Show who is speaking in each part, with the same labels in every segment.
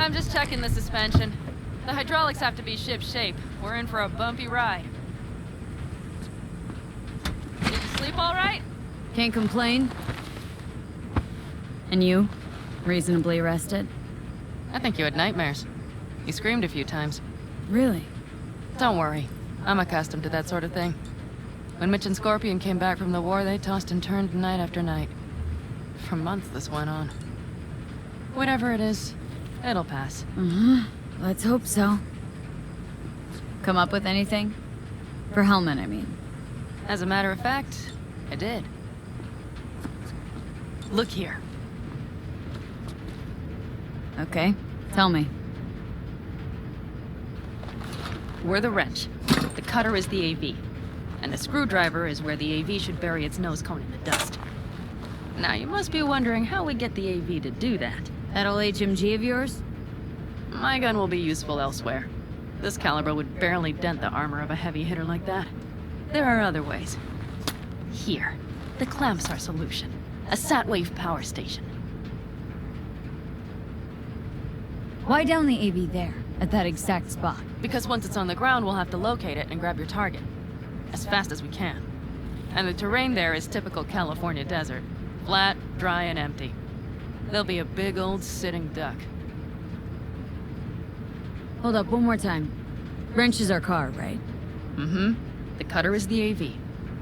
Speaker 1: I'm just checking the suspension. The hydraulics have to be ship-shape. We're in for a bumpy ride. Did you sleep all right?
Speaker 2: Can't complain. And you? Reasonably rested?
Speaker 1: I think you had nightmares. You screamed a few times.
Speaker 2: Really?
Speaker 1: Don't worry. I'm accustomed to that sort of thing. When Mitch and Scorpion came back from the war, they tossed and turned night after night. For months this went on. Whatever it is, it'll pass.
Speaker 2: Let's hope so. Come up with anything? For Hellman, I mean.
Speaker 1: As a matter of fact, I did. Look here.
Speaker 2: Okay, tell me.
Speaker 1: We're the wrench. The cutter is the AV. And the screwdriver is where the AV should bury its nose cone in the dust. Now you must be wondering how we get the AV to do that.
Speaker 2: That old HMG of yours?
Speaker 1: My gun will be useful elsewhere. This caliber would barely dent the armor of a heavy hitter like that. There are other ways. Here, the clamp's our solution. A sat-wave power station.
Speaker 2: Why down the AV there, at that exact spot?
Speaker 1: Because once it's on the ground, we'll have to locate it and grab your target. As fast as we can. And the terrain there is typical California desert. Flat, dry, and empty. There'll be a big old sitting duck.
Speaker 2: Hold up, one more time. Wrench is our car, right?
Speaker 1: Mm-hmm. The cutter is the AV.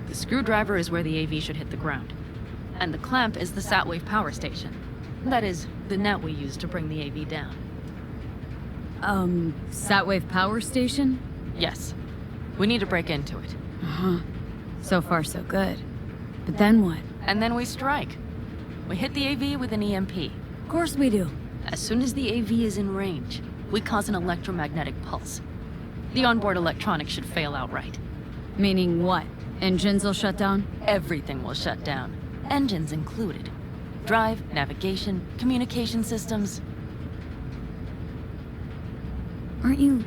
Speaker 1: The screwdriver is where the AV should hit the ground. And the clamp is the sat-wave power station. That is, the net we use to bring the AV down.
Speaker 2: Sat-wave power station?
Speaker 1: Yes. We need to break into it.
Speaker 2: Uh-huh. So far, so good. But then what?
Speaker 1: And then we strike. We hit the AV with an EMP.
Speaker 2: Of course we do.
Speaker 1: As soon as the AV is in range, we cause an electromagnetic pulse. The onboard electronics should fail outright.
Speaker 2: Meaning what? Engines will shut down?
Speaker 1: Everything will shut down. Engines included. Drive, navigation, communication systems.
Speaker 2: Aren't you,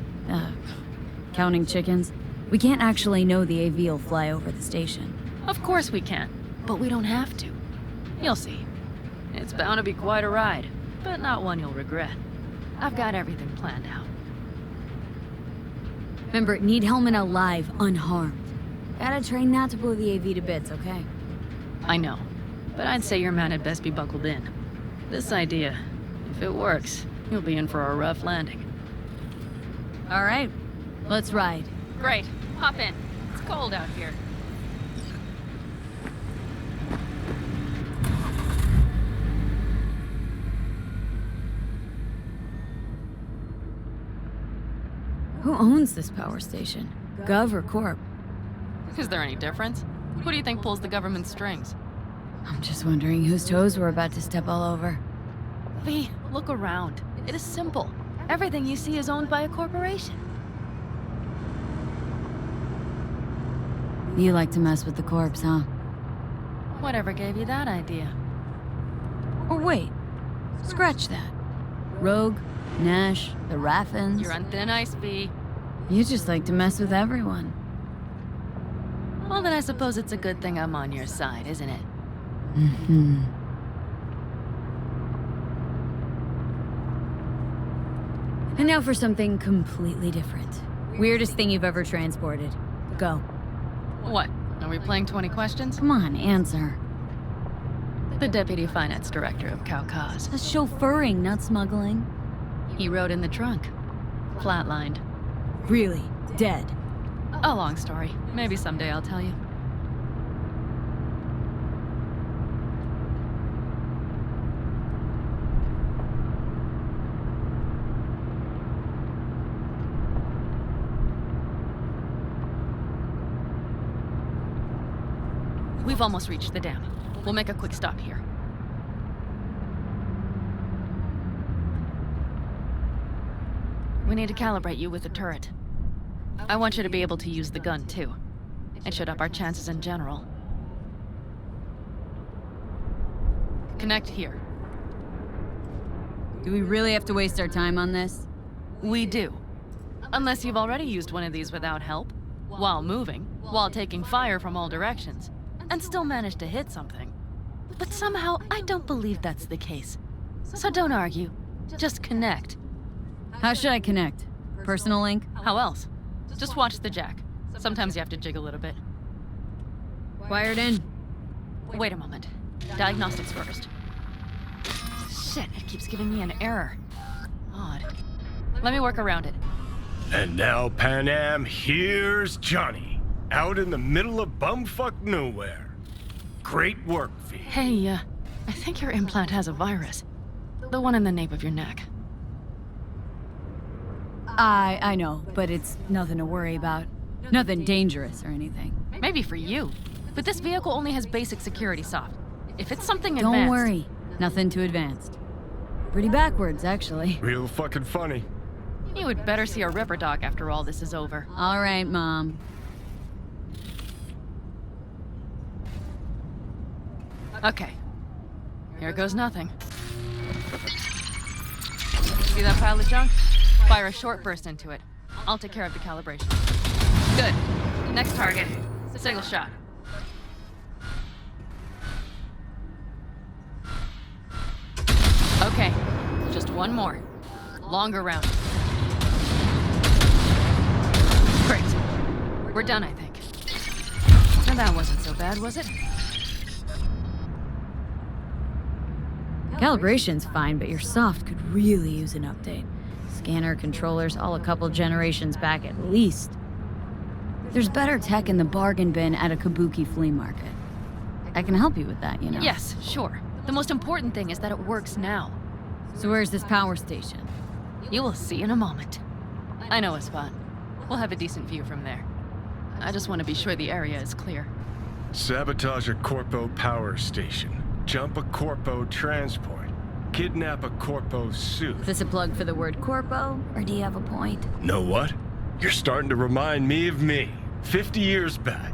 Speaker 2: counting chickens? We can't actually know the AV will fly over the station.
Speaker 1: Of course we can, but we don't have to. You'll see. It's bound to be quite a ride, but not one you'll regret. I've got everything planned out.
Speaker 2: Remember, need Hellman alive, unharmed. Gotta train not to blow the AV to bits, okay?
Speaker 1: I know, but I'd say your man had best be buckled in. This idea, if it works, you'll be in for a rough landing.
Speaker 2: All right, let's ride.
Speaker 1: Great. Hop in. It's cold out here.
Speaker 2: Who owns this power station? Gov or Corp?
Speaker 1: Is there any difference? Who do you think pulls the government's strings?
Speaker 2: I'm just wondering whose toes we're about to step all over.
Speaker 1: V, look around. It is simple. Everything you see is owned by a corporation.
Speaker 2: You like to mess with the corpse, huh?
Speaker 1: Whatever gave you that idea?
Speaker 2: Or wait, scratch that. Rogue, Nash, the Raffins.
Speaker 1: You're on thin ice, V.
Speaker 2: You just like to mess with everyone.
Speaker 1: Well, then I suppose it's a good thing I'm on your side, isn't it?
Speaker 2: Mm-hmm. And now for something completely different. Weirdest thing you've ever transported. Go.
Speaker 1: What? Are we playing 20 questions?
Speaker 2: Come on, answer.
Speaker 1: The Deputy Finance Director of Caucase.
Speaker 2: That's chauffeuring, not smuggling.
Speaker 1: He rode in the trunk. Flatlined.
Speaker 2: Really? Dead?
Speaker 1: A long story. Maybe someday I'll tell you. We've almost reached the dam. We'll make a quick stop here. We need to calibrate you with the turret. I want you to be able to use the gun, too. It should up our chances in general. Connect here.
Speaker 2: Do we really have to waste our time on this?
Speaker 1: We do. Unless you've already used one of these without help, while moving, while taking fire from all directions, and still managed to hit something. But somehow, I don't believe that's the case. So don't argue. Just connect.
Speaker 2: How should I connect? Personal link?
Speaker 1: How else? Just watch the jack. Sometimes you have to jig a little bit.
Speaker 2: Wired in.
Speaker 1: Wait a moment. Diagnostics first. Shit, it keeps giving me an error. Odd. Let me work around it.
Speaker 3: And now, Pan Am, here's Johnny. Out in the middle of bumfuck nowhere. Great work, V.
Speaker 1: Hey, I think your implant has a virus. The one in the nape of your neck.
Speaker 2: I know, but it's nothing to worry about. Nothing dangerous or anything.
Speaker 1: Maybe for you, but this vehicle only has basic security soft. If it's something
Speaker 2: Don't
Speaker 1: advanced...
Speaker 2: worry. Nothing too advanced. Pretty backwards, actually.
Speaker 3: Real fucking funny.
Speaker 1: You would better see a Ripper Doc after all this is over.
Speaker 2: All right, Mom.
Speaker 1: Okay. Here goes nothing. See that pile of junk? Fire a short burst into it. I'll take care of the calibration. Good. Next target. Single shot. Okay. Just one more. Longer round. Great. We're done, I think. And that wasn't so bad, was it?
Speaker 2: Calibration's fine, but your soft could really use an update. Scanner, controllers, all a couple generations back at least. There's better tech in the bargain bin at a Kabuki flea market. I can help you with that, you know.
Speaker 1: Yes, sure. The most important thing is that it works now.
Speaker 2: So where's this power station?
Speaker 1: You will see in a moment. I know a spot. We'll have a decent view from there. I just want to be sure the area is clear.
Speaker 3: Sabotage a Corpo power station. Jump a Corpo transport. Kidnap a Corpo suit.
Speaker 2: Is this a plug for the word corpo, or do you have a point?
Speaker 3: Know what? You're starting to remind me of me, 50 years back.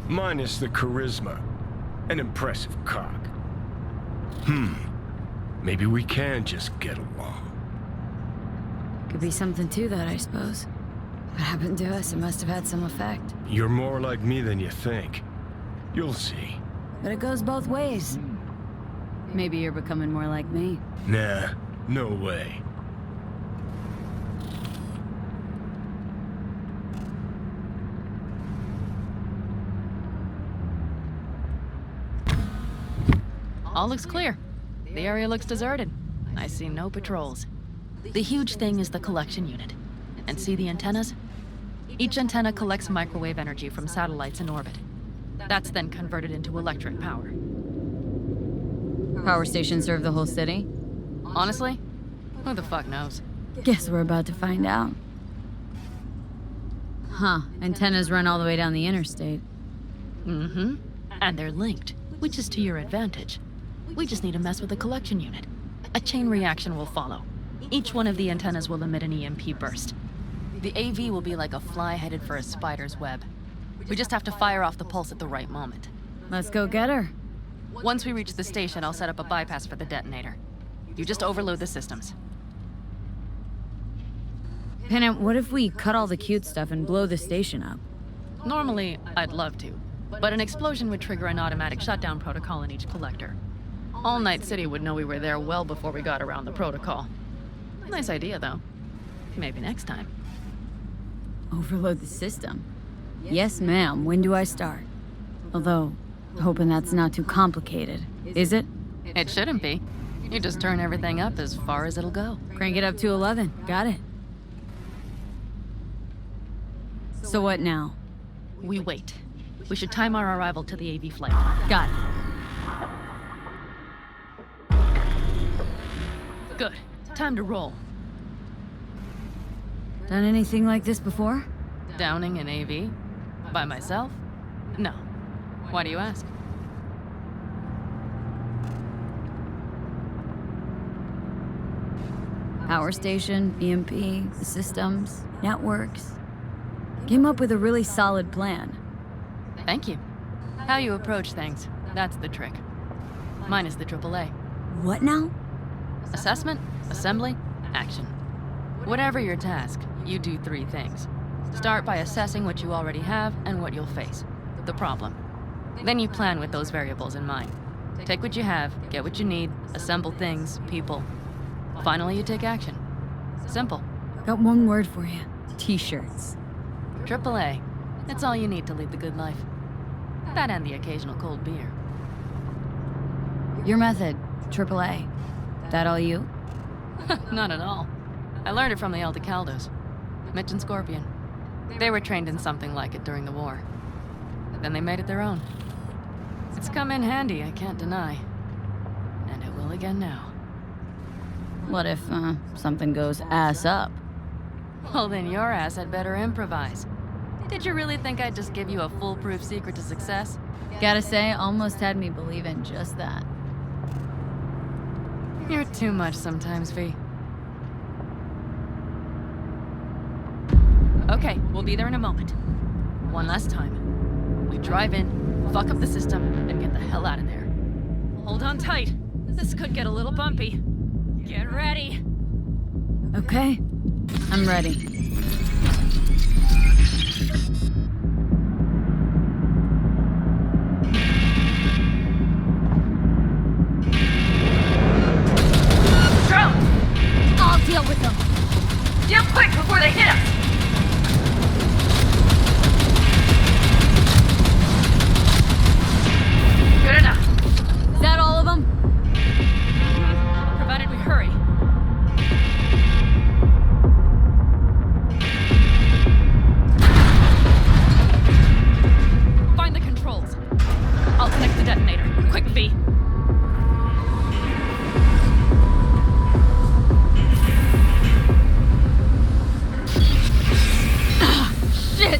Speaker 3: Minus the charisma. An impressive cock. Maybe we can just get along.
Speaker 2: Could be something to that, I suppose. What happened to us? It must have had some effect.
Speaker 3: You're more like me than you think. You'll see.
Speaker 2: But it goes both ways. Maybe you're becoming more like me.
Speaker 3: Nah, no way.
Speaker 1: All looks clear. The area looks deserted. I see no patrols. The huge thing is the collection unit. And see the antennas? Each antenna collects microwave energy from satellites in orbit. That's then converted into electric power.
Speaker 2: Power stations serve the whole city?
Speaker 1: Honestly, who the fuck knows?
Speaker 2: Guess we're about to find out. Huh, antennas run all the way down the interstate.
Speaker 1: Mm-hmm. And they're linked, which is to your advantage. We just need to mess with the collection unit. A chain reaction will follow. Each one of the antennas will emit an EMP burst. The AV will be like a fly headed for a spider's web. We just have to fire off the pulse at the right moment.
Speaker 2: Let's go get her.
Speaker 1: Once we reach the station, I'll set up a bypass for the detonator. You just overload the systems.
Speaker 2: Panam, what if we cut all the cute stuff and blow the station up?
Speaker 1: Normally, I'd love to, but an explosion would trigger an automatic shutdown protocol in each collector. All Night City would know we were there well before we got around the protocol. Nice idea, though. Maybe next time.
Speaker 2: Overload the system? Yes, ma'am. When do I start? Although, hoping that's not too complicated. Is it?
Speaker 1: It shouldn't be. You just turn everything up as far as it'll go.
Speaker 2: Crank it up to 11. Got it. So what now?
Speaker 1: We wait. We should time our arrival to the AV flight.
Speaker 2: Got it.
Speaker 1: Good. Time to roll.
Speaker 2: Done anything like this before?
Speaker 1: Downing an AV? By myself? No. Why do you ask?
Speaker 2: Power station, EMP, the systems, networks. Came up with a really solid plan.
Speaker 1: Thank you. How you approach things, that's the trick. Mine is the AAA.
Speaker 2: What now?
Speaker 1: Assessment, assembly, action. Whatever your task, you do 3 things. Start by assessing what you already have and what you'll face, the problem. Then you plan with those variables in mind. Take what you have, get what you need, assemble things, people. Finally, you take action. Simple.
Speaker 2: Got one word for you. T-shirts.
Speaker 1: AAA. It's all you need to lead the good life. That and the occasional cold beer.
Speaker 2: Your method, AAA. That all you?
Speaker 1: Not at all. I learned it from the Aldecaldos. Mitch and Scorpion. They were trained in something like it during the war. Then they made it their own. It's come in handy, I can't deny. And it will again now.
Speaker 2: What if, something goes ass up?
Speaker 1: Well, then your ass had better improvise. Did you really think I'd just give you a foolproof secret to success?
Speaker 2: Gotta say, almost had me believe in just that.
Speaker 1: You're too much sometimes, V. Okay, we'll be there in a moment. One last time. We drive in, fuck up the system, and get the hell out of there. Hold on tight. This could get a little bumpy. Get ready.
Speaker 2: Okay, I'm ready. I'll deal with them.
Speaker 1: Deal quick before they hit us! Good enough.
Speaker 2: Is that all of them?
Speaker 1: Provided we hurry. Find the controls. I'll connect the detonator. Quick, V.
Speaker 2: Shit!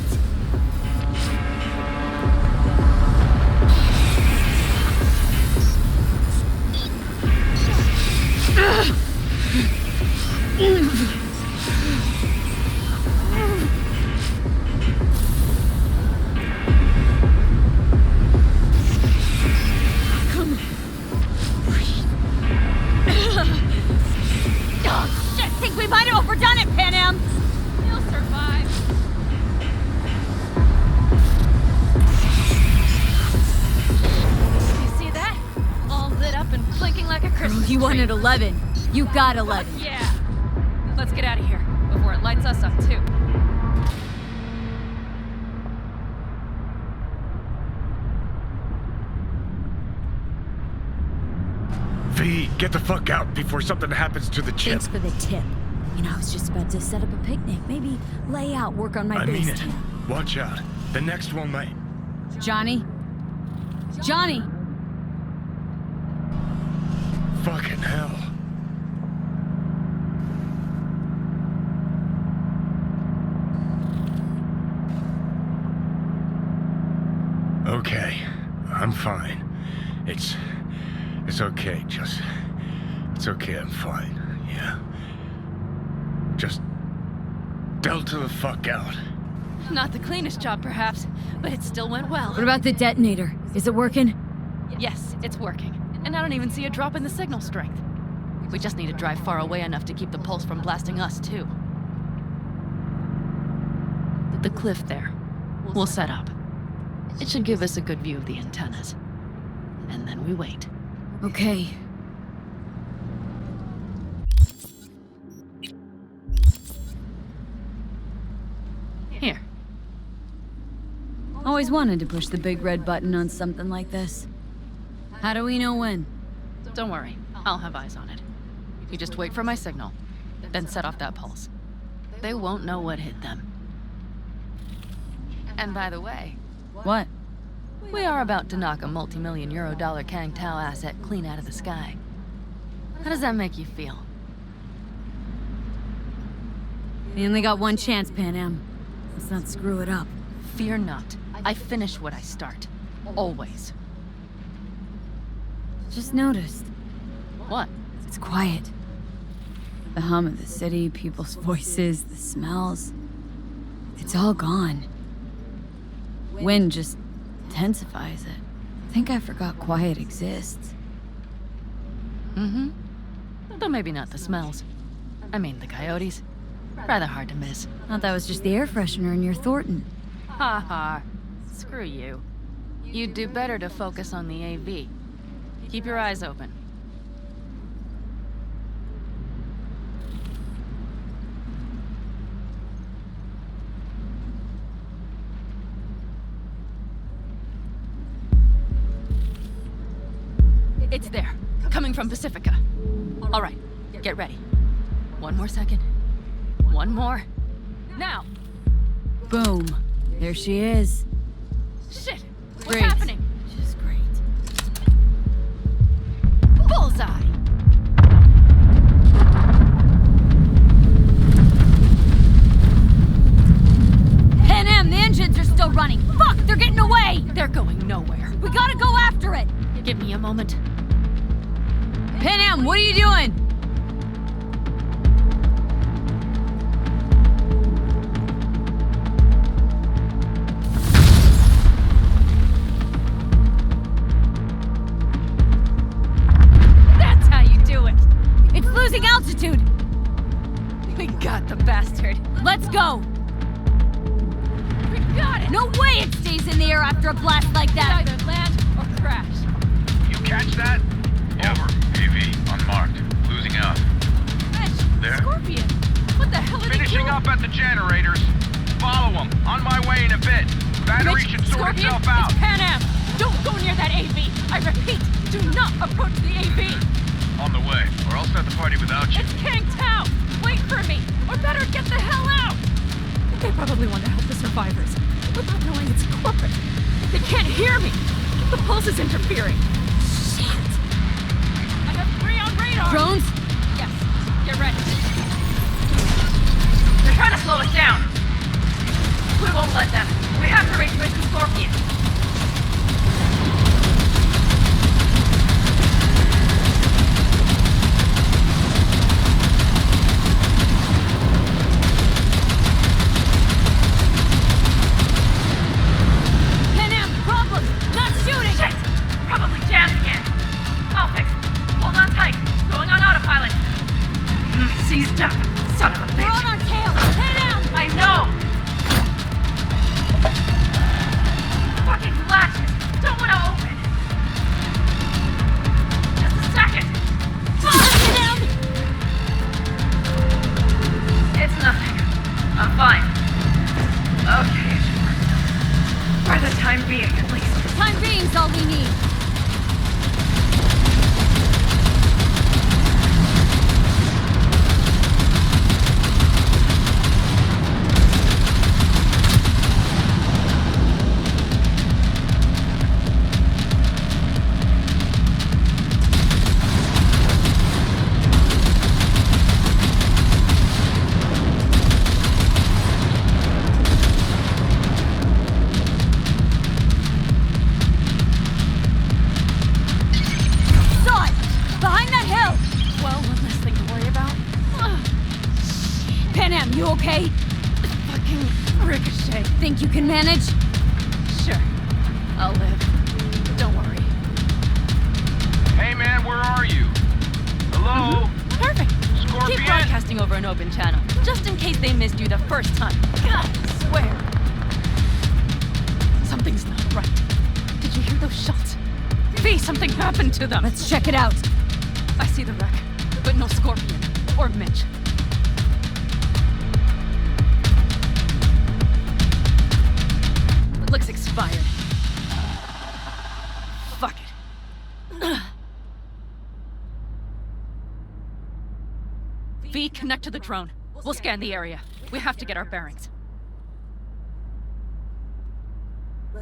Speaker 2: Oh, shit! Think we might have overdone it, Pan Am!
Speaker 1: You'll survive. You see that? All lit up and clinking like a Christmas
Speaker 2: You
Speaker 1: tree.
Speaker 2: wanted 11. You got 11.
Speaker 1: Yeah. Let's get out of here before it lights us up too.
Speaker 3: V, get the fuck out before something happens to the chip.
Speaker 2: Thanks for the tip. You know, I was just about to set up a picnic. Maybe lay out, work on my
Speaker 3: I mean
Speaker 2: base
Speaker 3: it.
Speaker 2: camp.
Speaker 3: Watch out. The next one might.
Speaker 2: Johnny? Johnny!
Speaker 3: Fucking hell. Okay, I'm fine. It's okay, it's okay, I'm fine, yeah. Just delta the fuck out.
Speaker 1: Not the cleanest job, perhaps, but it still went well.
Speaker 2: What about the detonator? Is it working?
Speaker 1: Yes, it's working. And I don't even see a drop in the signal strength. We just need to drive far away enough to keep the pulse from blasting us, too. The cliff there. We'll set up. It should give us a good view of the antennas. And then we wait.
Speaker 2: Okay.
Speaker 1: Here.
Speaker 2: Always wanted to push the big red button on something like this. How do we know when?
Speaker 1: Don't worry. I'll have eyes on it. You just wait for my signal. Then set off that pulse. They won't know what hit them. And by the way,
Speaker 2: What?
Speaker 1: we are about to knock a multi-million euro dollar Kang Tao asset clean out of the sky. How does that make you feel?
Speaker 2: We only got one chance, Pan Am. Let's not screw it up.
Speaker 1: Fear not. I finish what I start. Always.
Speaker 2: Just noticed.
Speaker 1: What?
Speaker 2: It's quiet. The hum of the city, people's voices, the smells. It's all gone. Wind just intensifies it. I think I forgot quiet exists.
Speaker 1: Mm-hmm. Though maybe not the smells. I mean, the coyotes. Rather hard to miss.
Speaker 2: Thought that was just the air freshener in your Thornton.
Speaker 1: Ha ha. Screw you. You'd do better to focus on the AV. Keep your eyes open. It's there. Coming from Pacifica. All right, get ready. 1 more second. 1 more. Now!
Speaker 2: Boom. There she is.
Speaker 1: Shit! What's
Speaker 2: Great.
Speaker 1: happening?
Speaker 2: Just great.
Speaker 1: Bullseye!
Speaker 2: Pan Am, the engines are still running. Fuck, they're getting away!
Speaker 1: They're going nowhere.
Speaker 2: We gotta go after it!
Speaker 1: Give me a moment.
Speaker 2: Pan Am, what are you doing?
Speaker 1: That's how you do it!
Speaker 2: It's losing altitude!
Speaker 1: We got the bastard.
Speaker 2: Let's go!
Speaker 1: We got it!
Speaker 2: No way it stays in the air after a blast like that!
Speaker 1: Either land or crash.
Speaker 4: You catch that? Over. AV, unmarked. Losing out.
Speaker 1: Mitch!
Speaker 4: There?
Speaker 1: Scorpion! What the hell are they
Speaker 4: Finishing
Speaker 1: doing?
Speaker 4: up at the generators. Follow them. On my way in a bit. Battery
Speaker 1: Mitch,
Speaker 4: should sort
Speaker 1: Scorpion,
Speaker 4: itself out.
Speaker 1: it's Pan Am! Don't go near that AV! I repeat, do not approach the AV!
Speaker 4: On the way, or I'll start the party without you.
Speaker 1: It's Kang Tao! Wait for me! Or better, get the hell out! They probably want to help the survivors, without knowing it's corporate. They can't hear me! The pulse is interfering. Shit! I have 3 on radar!
Speaker 2: Drones?
Speaker 1: Yes, get ready. They're trying to slow us down. We won't let them. We have to reach Mr. Scorpion.
Speaker 2: Pan Am, problem! Not shooting!
Speaker 1: Shit! Probably jammed again. I'll fix it. Hold on tight. Going on autopilot. Seized up. Son of a
Speaker 2: We're on
Speaker 1: bitch.
Speaker 2: our tail! Pan Am!
Speaker 1: I know! Fucking latches! Don't want to open! Just a second!
Speaker 2: Pan Am!
Speaker 1: It's nothing. I'm fine. Okay, it should work. For the time being, at least.
Speaker 2: Time being's all we need. Saw it! Behind that hill!
Speaker 1: Well, one less thing to worry about.
Speaker 2: Pan Am, you okay?
Speaker 1: Fucking ricochet.
Speaker 2: Think you can manage?
Speaker 1: Sure. I'll live. Don't worry.
Speaker 4: Hey man, where are you? Hello?
Speaker 1: Perfect.
Speaker 4: Scorpion?
Speaker 1: Keep broadcasting over an open channel, just in case they missed you the first time. God, I swear. Something's not right. Did you hear those shots? V, something happened to them.
Speaker 2: Let's check it out.
Speaker 1: I see the wreck, but no Scorpion or Mitch. It looks expired. Fuck it. V, connect to the drone. We'll scan the area. We have to get our bearings.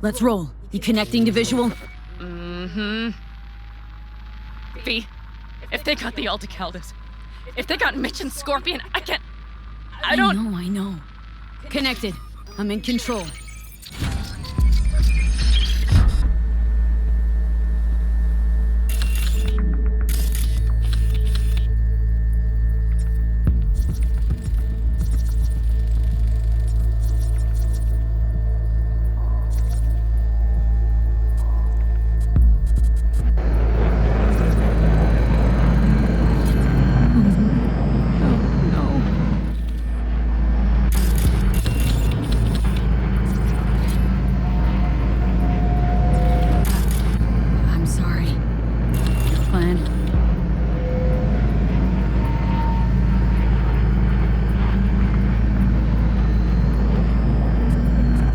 Speaker 2: Let's roll. You connecting to visual?
Speaker 1: Mm-hmm. V, if they got the Aldecaldos, if they got Mitch and Scorpion, I can't... I don't...
Speaker 2: I know. Connected. I'm in control. I'm sorry. Plan.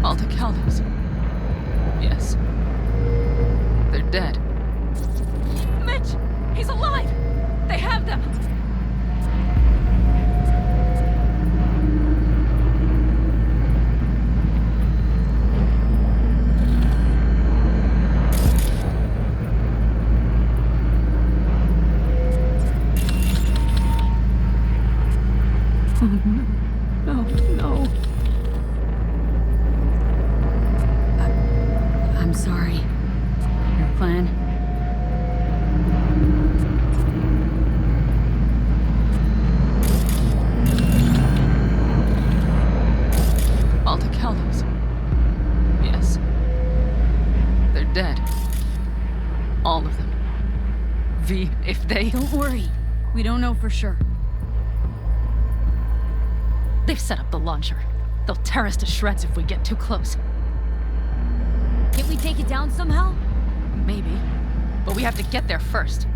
Speaker 1: Aldecaldos. Yes. They're dead. Mitch! all of them. V, if they...
Speaker 2: Don't worry. We don't know for sure.
Speaker 1: They've set up the launcher. They'll tear us to shreds if we get too close.
Speaker 2: Can't we take it down somehow?
Speaker 1: Maybe. But we have to get there first.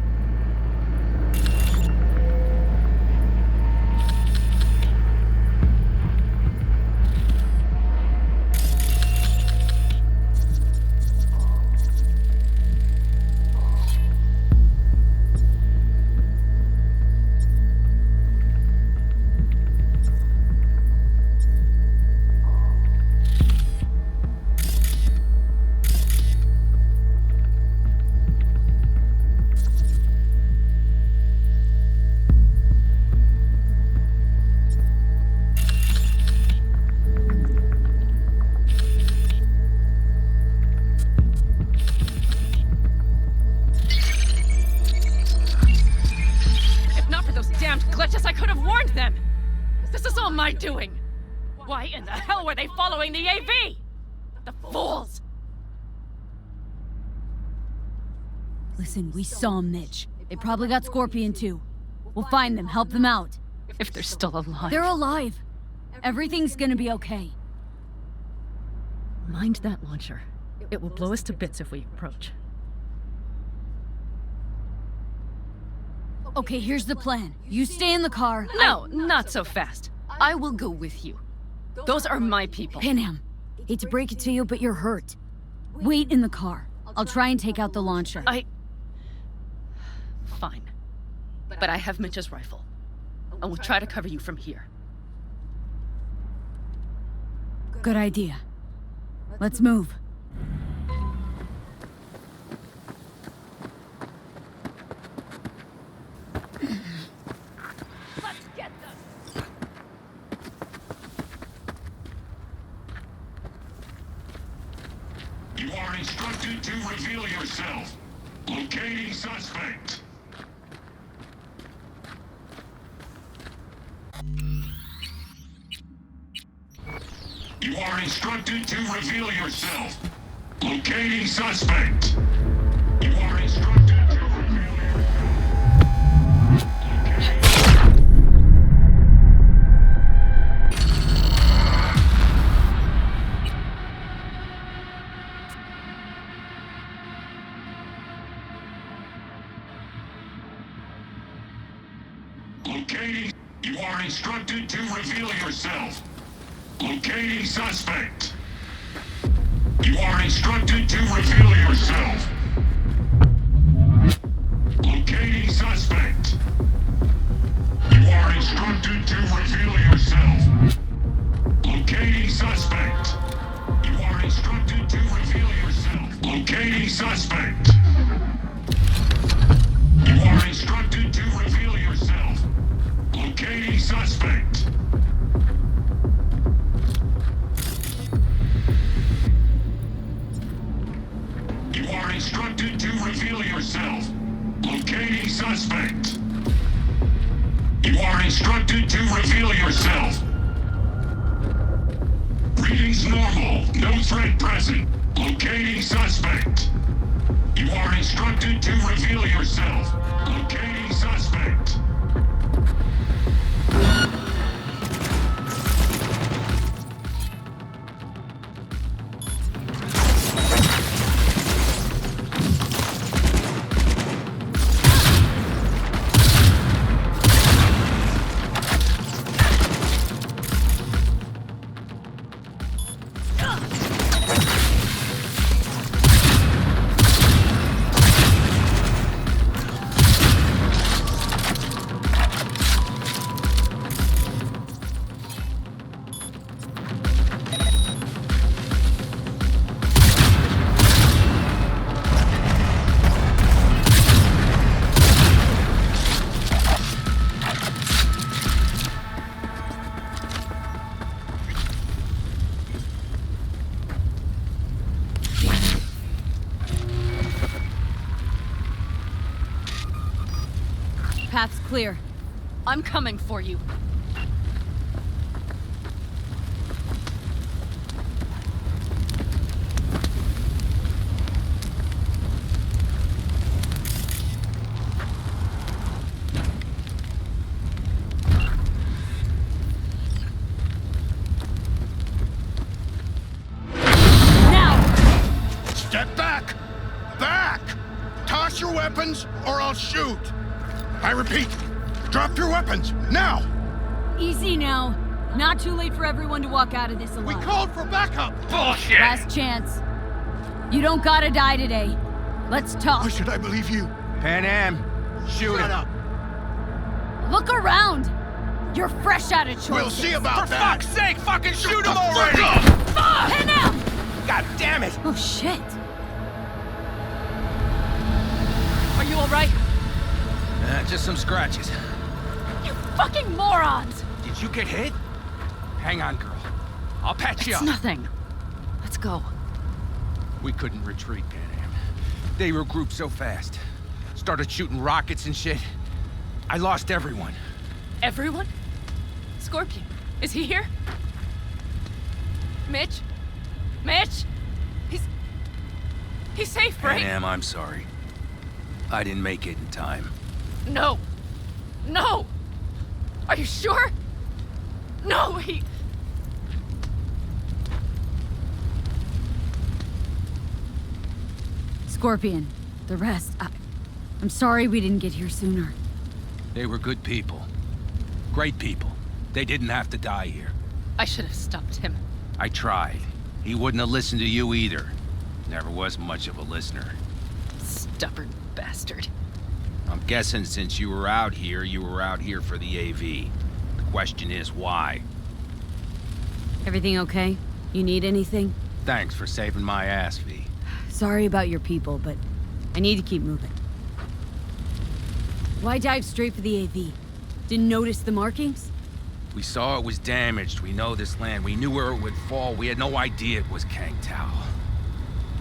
Speaker 1: Doing? Why in the hell were they following the AV? The fools!
Speaker 2: Listen, we saw Mitch. They probably got Scorpion too. We'll find them, help them out.
Speaker 1: If they're still alive.
Speaker 2: They're alive. Everything's gonna be okay.
Speaker 1: Mind that launcher. It will blow us to bits if we approach.
Speaker 2: Okay, here's the plan. You stay in the car.
Speaker 1: No, not so fast. I will go with you. Those are my people.
Speaker 2: Panam, hate to break it to you, but you're hurt. Wait in the car. I'll try and take out the launcher.
Speaker 1: Fine. But I have Mitch's rifle. And we'll try to cover you from here.
Speaker 2: Good idea. Let's move.
Speaker 5: You are instructed to reveal yourself. Locating suspect. You are instructed to reveal yourself. Locating suspect. You are instructed to reveal Locating. You are instructed to reveal yourself. Locating suspect. You are instructed to reveal yourself. Locating suspect. You are instructed to reveal yourself. Locating suspect. You are instructed to reveal yourself. Locating suspect. You are instructed to reveal yourself. Locating suspect. You are instructed to reveal yourself. Locating suspect. You are instructed to reveal yourself. Readings normal. No threat present. Locating suspect. You are instructed to reveal yourself. Locating suspect.
Speaker 2: Path's clear.
Speaker 1: I'm coming for you.
Speaker 6: Release your weapons, or I'll shoot! I repeat, drop your weapons, now!
Speaker 2: Easy now. Not too late for everyone to walk out of this
Speaker 6: We
Speaker 2: alive.
Speaker 6: called for backup!
Speaker 4: Bullshit!
Speaker 2: Last chance. You don't gotta die today. Let's talk.
Speaker 6: Why should I believe you?
Speaker 7: Pan Am, shoot
Speaker 6: Shut
Speaker 7: him.
Speaker 6: up!
Speaker 2: Look around. You're fresh out of choices.
Speaker 6: We'll see about
Speaker 7: For
Speaker 6: that!
Speaker 7: fuck's sake, fucking shoot
Speaker 6: the
Speaker 7: him
Speaker 6: fuck
Speaker 7: already!
Speaker 6: up!
Speaker 2: Pin him!
Speaker 7: God damn it!
Speaker 2: Oh shit.
Speaker 1: Are you alright?
Speaker 7: Just some scratches.
Speaker 2: You fucking morons!
Speaker 7: Did you get hit? Hang on, girl. I'll patch you
Speaker 1: It's
Speaker 7: up.
Speaker 1: nothing. Let's go.
Speaker 7: We couldn't retreat, Pan Am. They regrouped so fast. Started shooting rockets and shit. I lost everyone.
Speaker 1: Everyone? Scorpion, is he here? Mitch? Mitch? He's safe, right?
Speaker 7: Pan Am, I'm sorry. I didn't make it in time.
Speaker 1: No. No! Are you sure? No,
Speaker 2: Scorpion, the rest, I'm sorry we didn't get here sooner.
Speaker 7: They were good people. Great people. They didn't have to die here.
Speaker 1: I should have stopped him.
Speaker 7: I tried. He wouldn't have listened to you either. Never was much of a listener.
Speaker 1: Stubborn bastard.
Speaker 7: I'm guessing since you were out here for the AV. The question is, why?
Speaker 2: Everything okay? You need anything?
Speaker 7: Thanks for saving my ass, V.
Speaker 2: Sorry about your people, but I need to keep moving. Why dive straight for the AV? Didn't notice the markings?
Speaker 7: We saw it was damaged. We know this land. We knew where it would fall. We had no idea it was Kang Tao.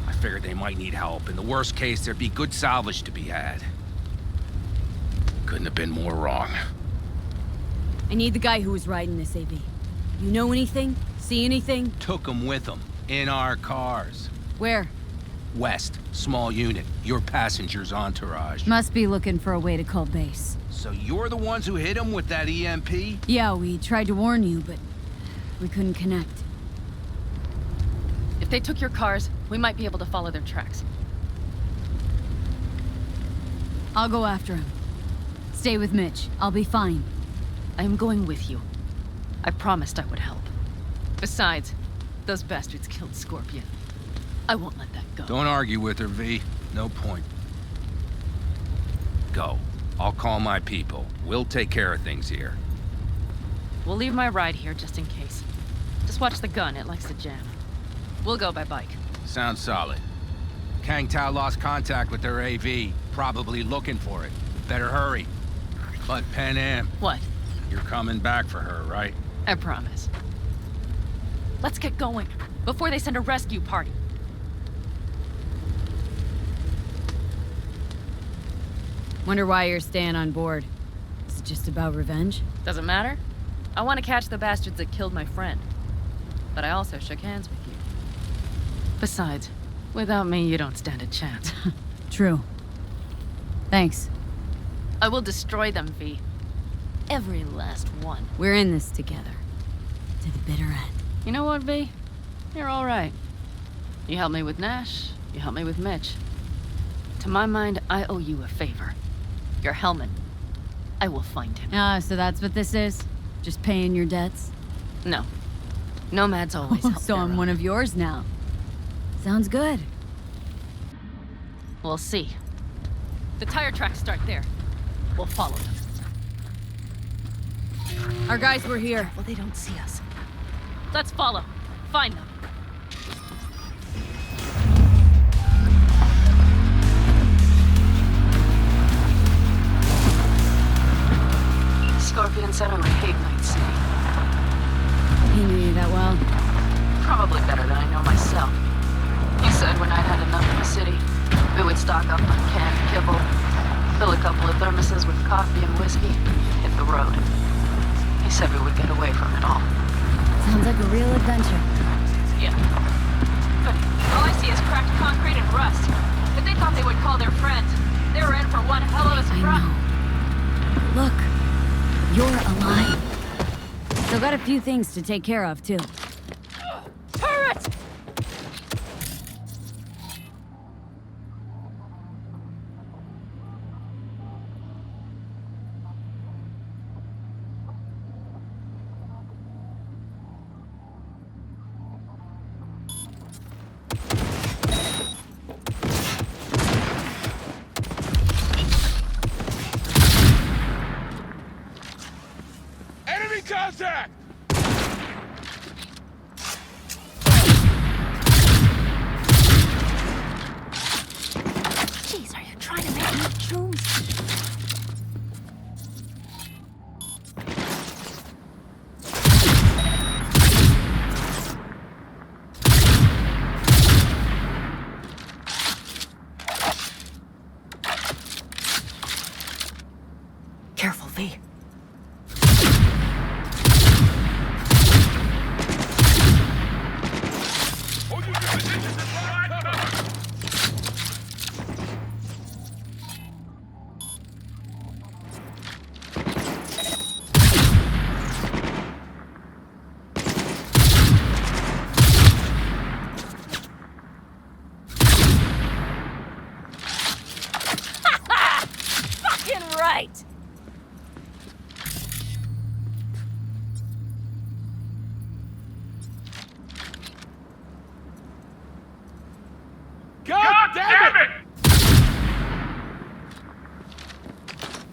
Speaker 7: I figured they might need help. In the worst case, there'd be good salvage to be had. Couldn't have been more wrong.
Speaker 2: I need the guy who was riding this AV. You know anything? See anything?
Speaker 7: Took them with them. In our cars.
Speaker 2: Where?
Speaker 7: West. Small unit. Your passenger's entourage.
Speaker 2: Must be looking for a way to call base.
Speaker 7: So you're the ones who hit him with that EMP?
Speaker 2: Yeah, we tried to warn you, but we couldn't connect.
Speaker 1: If they took your cars, we might be able to follow their tracks.
Speaker 2: I'll go after him. Stay with Mitch. I'll be fine.
Speaker 1: I am going with you. I promised I would help. Besides, those bastards killed Scorpion. I won't let that go.
Speaker 7: Don't argue with her, V. No point. Go. I'll call my people. We'll take care of things here.
Speaker 1: We'll leave my ride here just in case. Just watch the gun, it likes to jam. We'll go by bike.
Speaker 7: Sounds solid. Kang Tao lost contact with their AV. Probably looking for it. Better hurry. But Pan Am,
Speaker 1: What?
Speaker 7: you're coming back for her, right?
Speaker 1: I promise. Let's get going, before they send a rescue party.
Speaker 2: Wonder why you're staying on board. Is it just about revenge?
Speaker 1: Doesn't matter. I want to catch the bastards that killed my friend. But I also shook hands with you. Besides, without me, you don't stand a chance.
Speaker 2: True. Thanks.
Speaker 1: I will destroy them, V. Every last one.
Speaker 2: We're in this together. To the bitter end.
Speaker 1: You know what, V? You're all right. You helped me with Nash. You helped me with Mitch. To my mind, I owe you a favor. Your helmet. I will find him.
Speaker 2: Ah, so that's what this is? Just paying your debts?
Speaker 1: No. Nomads always help
Speaker 2: So
Speaker 1: their
Speaker 2: I'm
Speaker 1: own.
Speaker 2: one of yours now. Sounds good.
Speaker 1: We'll see. The tire tracks start there. We'll follow them.
Speaker 2: Our guys were here.
Speaker 1: Well, they don't see us. Let's follow. Find them. Scorpion said I would hate Night City.
Speaker 2: He knew you that well.
Speaker 1: Probably better than I know myself. He said when I'd had enough of the city, we would stock up on canned kibble, fill a couple of thermoses with coffee and whiskey, hit the road. He said we would get away from it all.
Speaker 2: Sounds like a real adventure.
Speaker 1: Yeah. But all I see is cracked concrete and rust. If they thought they would call their friends, they were in for one hell of a
Speaker 2: I
Speaker 1: surprise.
Speaker 2: know. Look, you're alive. Still got a few things to take care of, too.
Speaker 1: Turret! Careful, V.
Speaker 2: Fucking right!
Speaker 4: God damn it!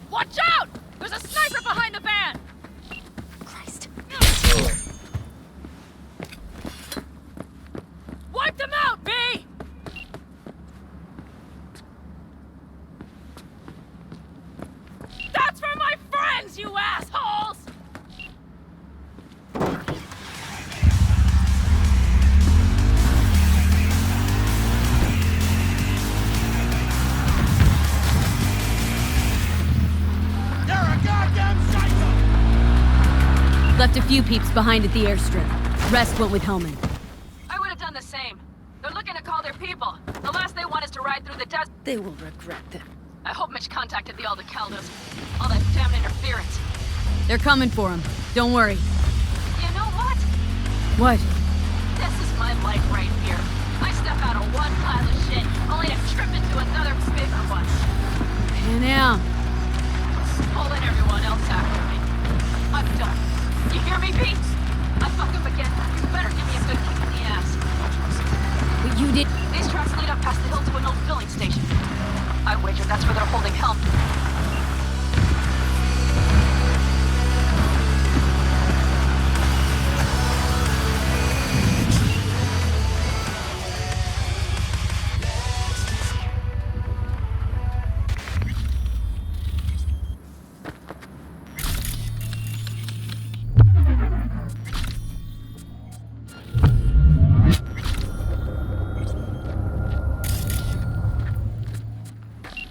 Speaker 1: Watch out! There's a sniper behind the van!
Speaker 2: Christ.
Speaker 1: Wipe them out, V! That's for my friends, you assholes!
Speaker 6: You're a goddamn psycho!
Speaker 2: Left a few peeps behind at the airstrip. Rest went with Hellman.
Speaker 1: I would have done the same. They're looking to call their people. The last they want is to ride through the desert.
Speaker 2: They will regret it.
Speaker 1: I hope Mitch contacted the Aldecaldos. All that damn interference.
Speaker 2: They're coming for him. Don't worry.
Speaker 1: You know what?
Speaker 2: What?
Speaker 1: This is my life right here. I step out of one pile of shit, only to trip into another bigger one.
Speaker 2: And now.
Speaker 1: Pulling everyone else after me. I'm done. You hear me, Pete? I fuck up again. You better give me a good kick in the ass.
Speaker 2: But you did.
Speaker 1: These tracks lead up past the hill to an old filling station. I wager that's where they're holding help.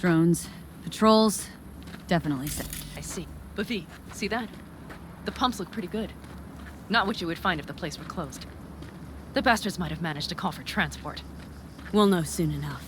Speaker 2: Drones. Patrols. Definitely safe.
Speaker 1: I see. But V, see that? The pumps look pretty good. Not what you would find if the place were closed. The bastards might have managed to call for transport.
Speaker 2: We'll know soon enough.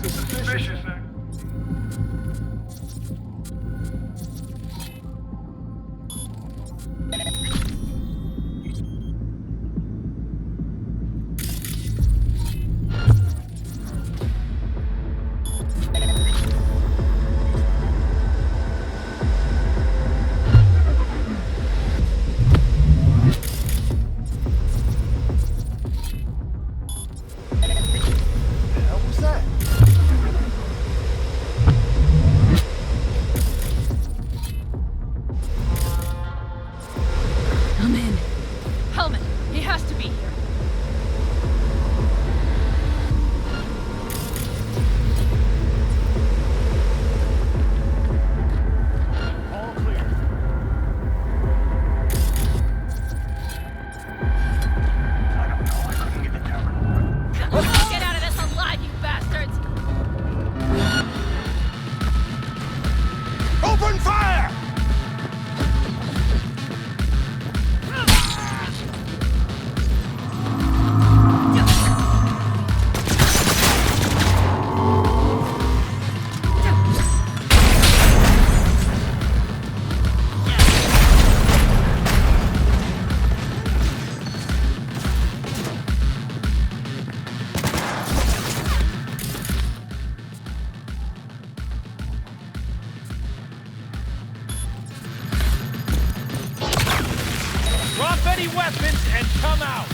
Speaker 4: Suspicious.
Speaker 2: I'm in.
Speaker 1: Hellman, he has to be here.
Speaker 4: All clear. I don't know. I couldn't get the camera.
Speaker 1: Get out of this alive, you bastards!
Speaker 6: Open fire!
Speaker 8: Drop any weapons and come out!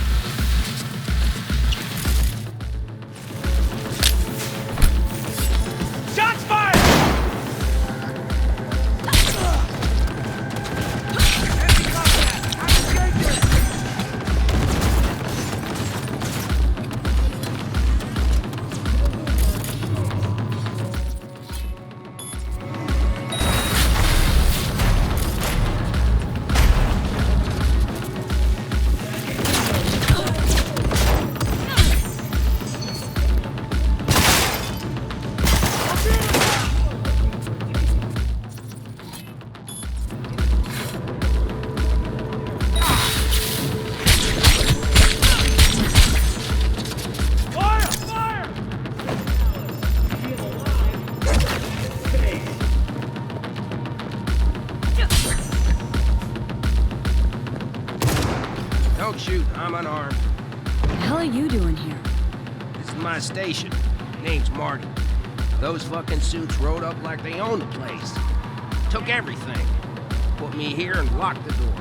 Speaker 8: Shots fired! Enemy contact! I'm engaging! Fire! Fire!
Speaker 9: Don't shoot, I'm unarmed.
Speaker 2: What the hell are you doing here?
Speaker 9: This is my station. Name's Marty. Those fucking suits rode up like they own the place. Took everything. Put me here and locked the door.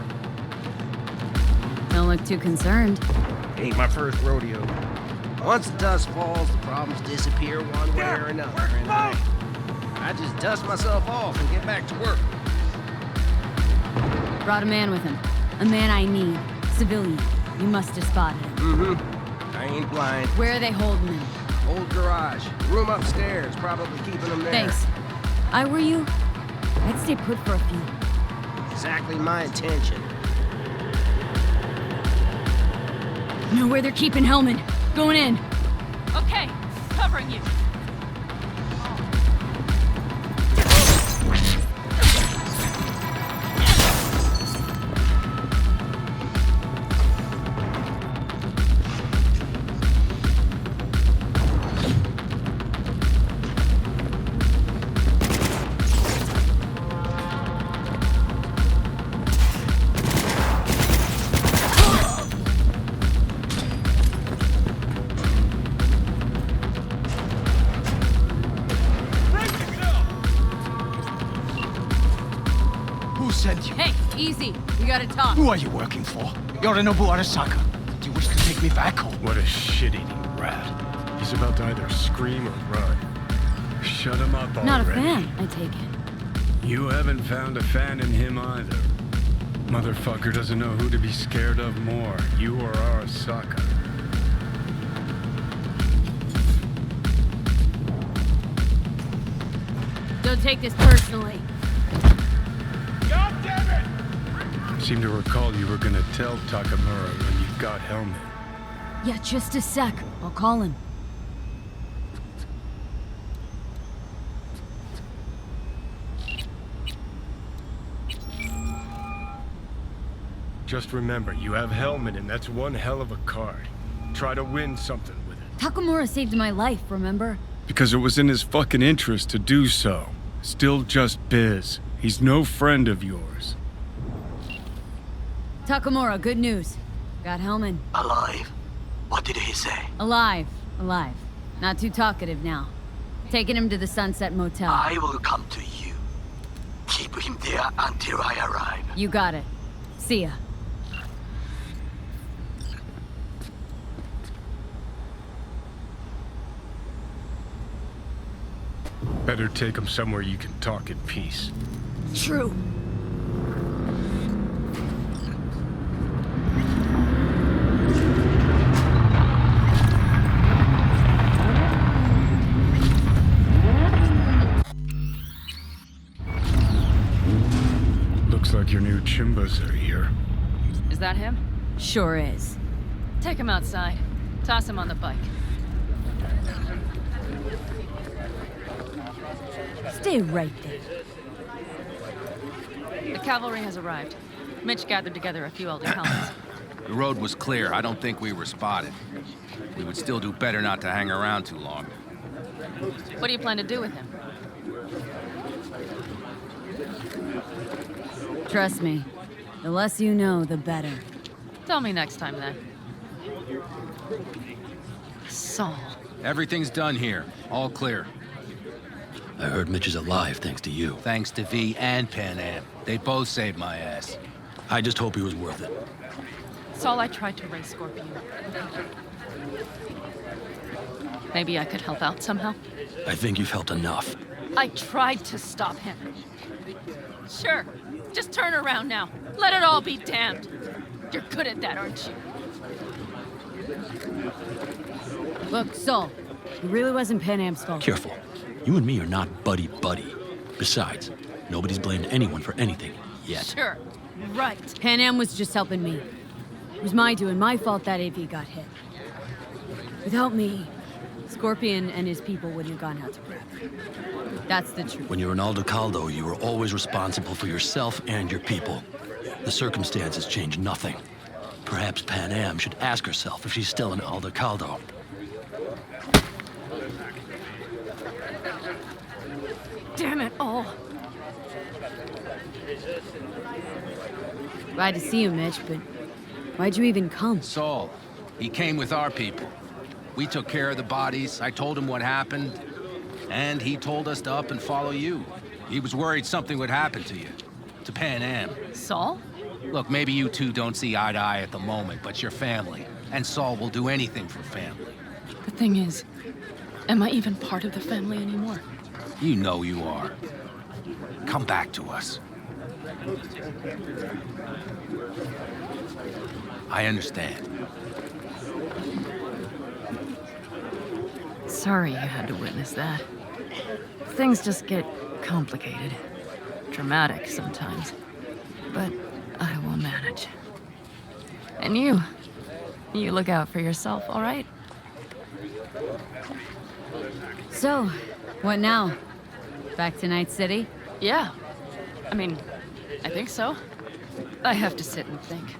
Speaker 2: Don't look too concerned.
Speaker 9: Ain't my first rodeo. Once the dust falls, the problems disappear one way or another, and I just dust myself off and get back to work.
Speaker 2: Brought a man with him. A man I need. Civilian. You must have spotted him.
Speaker 9: I ain't blind.
Speaker 2: Where are they holding him?
Speaker 9: Old garage. Room upstairs, probably keeping them there.
Speaker 2: Thanks. I were you, I'd stay put for a few.
Speaker 9: Exactly my intention.
Speaker 2: Know where they're keeping Hellman. Going in.
Speaker 1: Okay, covering you.
Speaker 6: Who sent you?
Speaker 1: Hey, easy. We gotta talk.
Speaker 6: Who are you working for? Yorinobu Arasaka. Do you wish to take me back home?
Speaker 3: What a shit-eating rat. He's about to either scream or run. Shut him up already.
Speaker 2: Not a fan, I take it.
Speaker 3: You haven't found a fan in him either. Motherfucker doesn't know who to be scared of more, you or Arasaka.
Speaker 2: Don't take this personally.
Speaker 8: God damn it!
Speaker 3: Seem to recall you were gonna tell Takamura when you got Hellman.
Speaker 2: Yeah, just a sec. I'll call him.
Speaker 3: Just remember, you have Hellman and that's one hell of a card. Try to win something with it.
Speaker 2: Takamura saved my life, remember?
Speaker 3: Because it was in his fucking interest to do so. Still just biz. He's no friend of yours.
Speaker 2: Takamura, good news. Got Hellman.
Speaker 10: Alive? What did he say?
Speaker 2: Alive. Not too talkative now. Taking him to the Sunset Motel.
Speaker 10: I will come to you. Keep him there until I arrive.
Speaker 2: You got it. See ya.
Speaker 3: Better take him somewhere you can talk in peace.
Speaker 2: True.
Speaker 3: Looks like your new Chimbas are here.
Speaker 1: Is that him?
Speaker 2: Sure is.
Speaker 1: Take him outside. Toss him on the bike.
Speaker 2: Stay right there.
Speaker 1: The cavalry has arrived. Mitch gathered together a few elder helmets.
Speaker 7: The road was clear. I don't think we were spotted. We would still do better not to hang around too long.
Speaker 1: What do you plan to do with him?
Speaker 2: Trust me. The less you know, the better.
Speaker 1: Tell me next time, then. Saul.
Speaker 7: Everything's done here. All clear.
Speaker 10: I heard Mitch is alive thanks to you.
Speaker 7: Thanks to V and Pan Am. They both saved my ass.
Speaker 10: I just hope he was worth it.
Speaker 1: Saul, I tried to raise Scorpion. Maybe I could help out somehow?
Speaker 10: I think you've helped enough.
Speaker 1: I tried to stop him. Sure. Just turn around now. Let it all be damned. You're good at that, aren't you?
Speaker 2: Look, Saul, it really wasn't Pan Am's fault.
Speaker 10: Careful. You and me are not buddy-buddy. Besides, nobody's blamed anyone for anything yet.
Speaker 1: Sure. Right.
Speaker 2: Pan Am was just helping me. It was my doing, my fault that AV got hit. Without me, Scorpion and his people wouldn't have gone out to grab him. That's the truth.
Speaker 10: When you're an Aldecaldo, you were always responsible for yourself and your people. The circumstances change nothing. Perhaps Pan Am should ask herself if she's still an Aldecaldo.
Speaker 1: Damn it all.
Speaker 2: Glad to see you, Mitch, but why'd you even come?
Speaker 7: Saul, he came with our people. We took care of the bodies. I told him what happened. And he told us to up and follow you. He was worried something would happen to you. To Pan Am.
Speaker 1: Saul?
Speaker 7: Look, maybe you two don't see eye to eye at the moment, but you're family. And Saul will do anything for family.
Speaker 1: The thing is, am I even part of the family anymore?
Speaker 7: You know you are. Come back to us. I understand.
Speaker 1: Sorry you had to witness that. Things just get complicated. Dramatic sometimes. But I will manage. And you look out for yourself, all right?
Speaker 2: So, what now? Back to Night City?
Speaker 1: Yeah. I mean, I think so. I have to sit and think.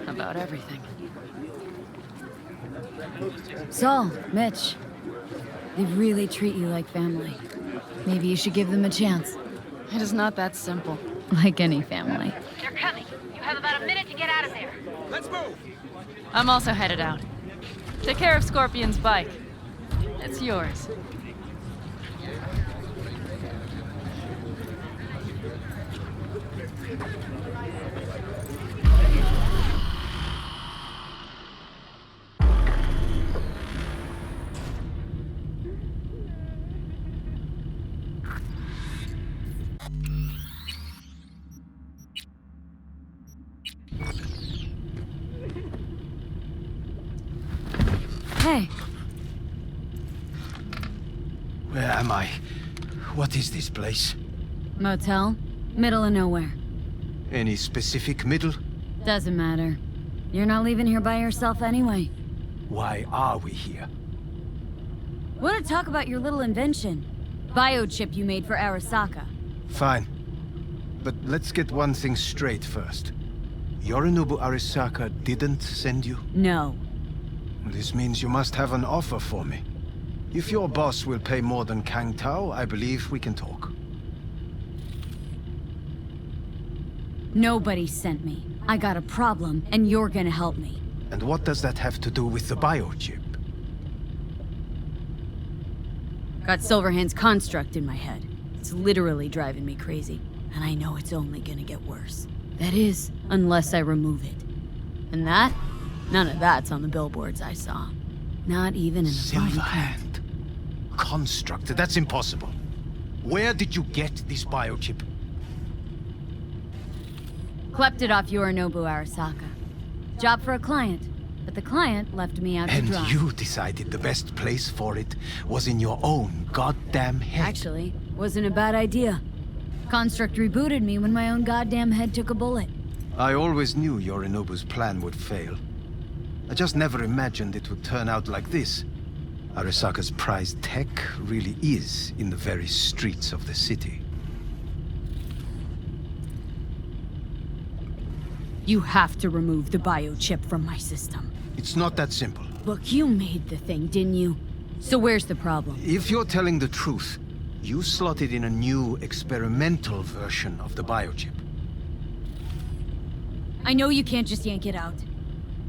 Speaker 1: About everything.
Speaker 2: Saul, Mitch, they really treat you like family. Maybe you should give them a chance.
Speaker 1: It is not that simple.
Speaker 2: Like any family.
Speaker 11: They're coming. You have about a minute to get out of there.
Speaker 8: Let's move!
Speaker 1: I'm also headed out. Take care of Scorpion's bike. It's yours.
Speaker 2: Hey.
Speaker 12: Where am I? What is this place?
Speaker 2: Motel? Middle of nowhere.
Speaker 12: Any specific middle?
Speaker 2: Doesn't matter. You're not leaving here by yourself anyway.
Speaker 12: Why are we here?
Speaker 2: Want to talk about your little invention? Biochip you made for Arasaka.
Speaker 12: Fine. But let's get one thing straight first. Yorinobu Arasaka didn't send you?
Speaker 2: No.
Speaker 12: This means you must have an offer for me. If your boss will pay more than Kang Tao, I believe we can talk.
Speaker 2: Nobody sent me. I got a problem, and you're gonna help me.
Speaker 12: And what does that have to do with the biochip?
Speaker 2: Got Silverhand's construct in my head. It's literally driving me crazy, and I know it's only gonna get worse. That is, unless I remove it. And that? None of that's on the billboards I saw. Not even in the fine print.
Speaker 12: Silverhand. Construct? That's impossible. Where did you get this biochip?
Speaker 2: Klept it off Yorinobu Arasaka. Job for a client, but the client left me out to dry.
Speaker 12: And you decided the best place for it was in your own goddamn head.
Speaker 2: Actually, wasn't a bad idea. Construct rebooted me when my own goddamn head took a bullet.
Speaker 12: I always knew Yorinobu's plan would fail. I just never imagined it would turn out like this. Arasaka's prized tech really is in the very streets of the city.
Speaker 2: You have to remove the biochip from my system.
Speaker 12: It's not that simple.
Speaker 2: Look, you made the thing, didn't you? So where's the problem?
Speaker 12: If you're telling the truth, you slotted in a new experimental version of the biochip.
Speaker 2: I know you can't just yank it out.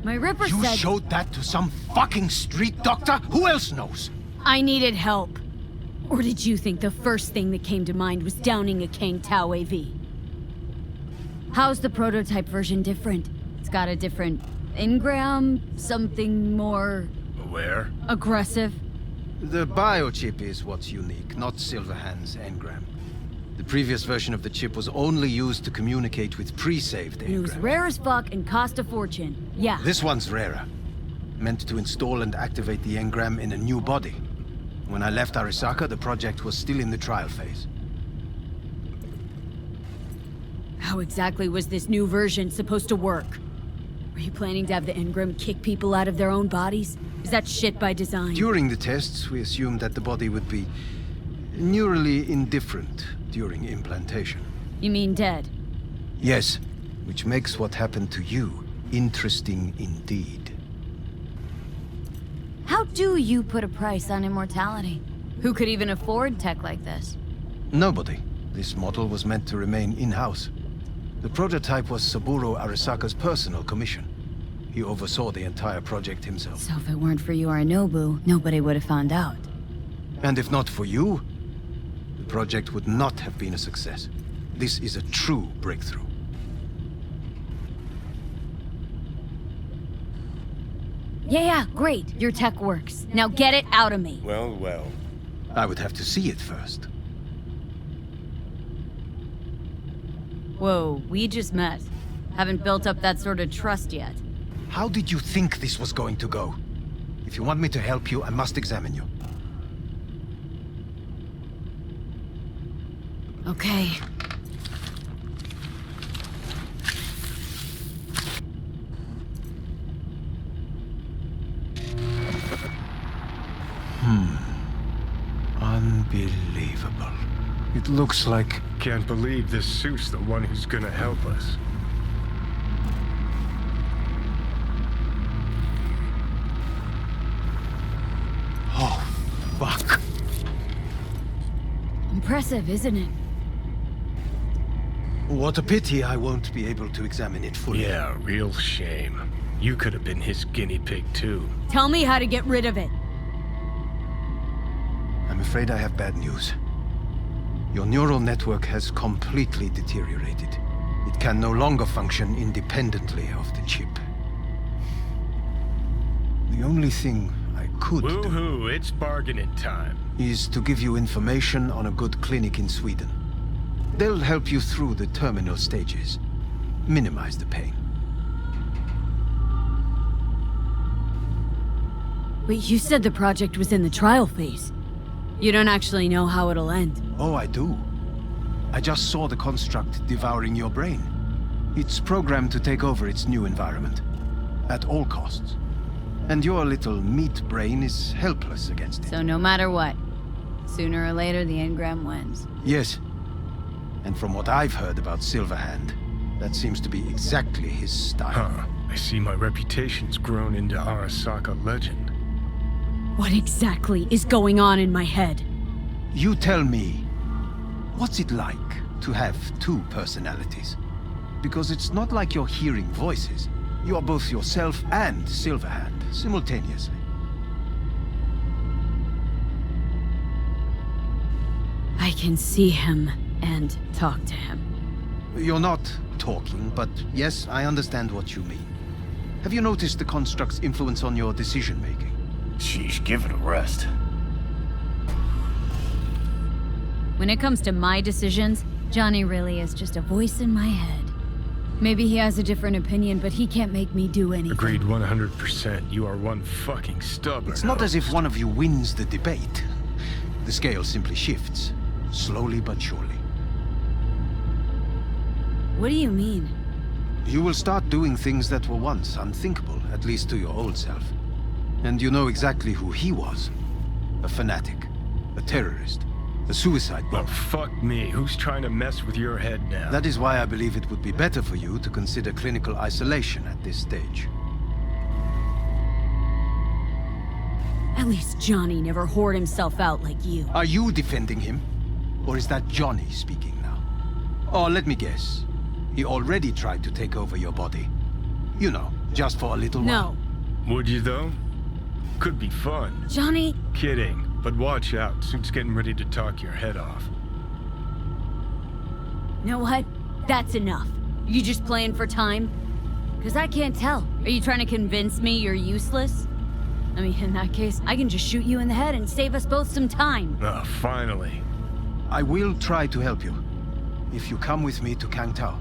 Speaker 2: My Ripper
Speaker 12: You
Speaker 2: said...
Speaker 12: showed that to some fucking street doctor? Who else knows?
Speaker 2: I needed help. Or did you think the first thing that came to mind was downing a Kang Tao AV? How's the prototype version different? It's got a different engram, something more...
Speaker 3: Aware?
Speaker 2: aggressive?
Speaker 12: The biochip is what's unique, not Silverhand's engram. The previous version of the chip was only used to communicate with pre-saved
Speaker 2: It was
Speaker 12: engrams.
Speaker 2: rare as fuck and cost a fortune. Yeah.
Speaker 12: This one's rarer. Meant to install and activate the engram in a new body. When I left Arasaka, the project was still in the trial phase.
Speaker 2: How exactly was this new version supposed to work? Were you planning to have the engram kick people out of their own bodies? Is that shit by design?
Speaker 12: During the tests, we assumed that the body would be neurally indifferent during implantation.
Speaker 2: You mean dead?
Speaker 12: Yes, which makes what happened to you interesting indeed.
Speaker 2: How do you put a price on immortality? Who could even afford tech like this?
Speaker 12: Nobody. This model was meant to remain in-house. The prototype was Saburo Arasaka's personal commission. He oversaw the entire project himself.
Speaker 2: So if it weren't for Yorinobu, nobody would have found out.
Speaker 12: And if not for you, the project would not have been a success. This is a true breakthrough.
Speaker 2: Yeah, great. Your tech works. Now get it out of me.
Speaker 3: Well, well.
Speaker 12: I would have to see it first.
Speaker 2: Whoa, we just met. Haven't built up that sort of trust yet.
Speaker 12: How did you think this was going to go? If you want me to help you, I must examine you.
Speaker 2: Okay.
Speaker 12: Unbelievable. It looks like...
Speaker 3: Can't believe this suit's the one who's gonna help us.
Speaker 12: Oh, fuck.
Speaker 2: Impressive, isn't it?
Speaker 12: What a pity I won't be able to examine it fully.
Speaker 3: Yeah, real shame. You could have been his guinea pig, too.
Speaker 2: Tell me how to get rid of it.
Speaker 12: I'm afraid I have bad news. Your neural network has completely deteriorated. It can no longer function independently of the chip. The only thing I could do
Speaker 3: Woo-hoo, it's bargaining time.
Speaker 12: is to give you information on a good clinic in Sweden. They'll help you through the terminal stages. Minimize the pain.
Speaker 2: Wait, you said the project was in the trial phase. You don't actually know how it'll end.
Speaker 12: Oh, I do. I just saw the construct devouring your brain. It's programmed to take over its new environment. At all costs. And your little meat brain is helpless against it.
Speaker 2: So no matter what, sooner or later the engram wins.
Speaker 12: Yes. And from what I've heard about Silverhand, that seems to be exactly his style.
Speaker 3: Huh. I see my reputation's grown into Arasaka legend.
Speaker 2: What exactly is going on in my head?
Speaker 12: You tell me, what's it like to have two personalities? Because it's not like you're hearing voices. You are both yourself and Silverhand simultaneously.
Speaker 2: I can see him and talk to him.
Speaker 12: You're not talking, but yes, I understand what you mean. Have you noticed the construct's influence on your decision-making?
Speaker 3: Sheesh, give it a rest.
Speaker 2: When it comes to my decisions, Johnny really is just a voice in my head. Maybe he has a different opinion, but he can't make me do anything.
Speaker 3: Agreed 100%. You are one fucking stubborn.
Speaker 12: It's not as if one of you wins the debate. The scale simply shifts, slowly but surely.
Speaker 2: What do you mean?
Speaker 12: You will start doing things that were once unthinkable, at least to your old self. And you know exactly who he was. A fanatic, a terrorist, a suicide bomber.
Speaker 3: Well, fuck me. Who's trying to mess with your head now?
Speaker 12: That is why I believe it would be better for you to consider clinical isolation at this stage.
Speaker 2: At least Johnny never whored himself out like you.
Speaker 12: Are you defending him? Or is that Johnny speaking now? Oh, let me guess. He already tried to take over your body. You know, just for a little while.
Speaker 2: No.
Speaker 3: Would you, though? Could be fun.
Speaker 2: Johnny...
Speaker 3: Kidding. But watch out. Suit's getting ready to talk your head off.
Speaker 2: You know what? That's enough. You just playing for time? Because I can't tell. Are you trying to convince me you're useless? I mean, in that case, I can just shoot you in the head and save us both some time.
Speaker 3: Oh, finally.
Speaker 12: I will try to help you. If you come with me to Kangtao.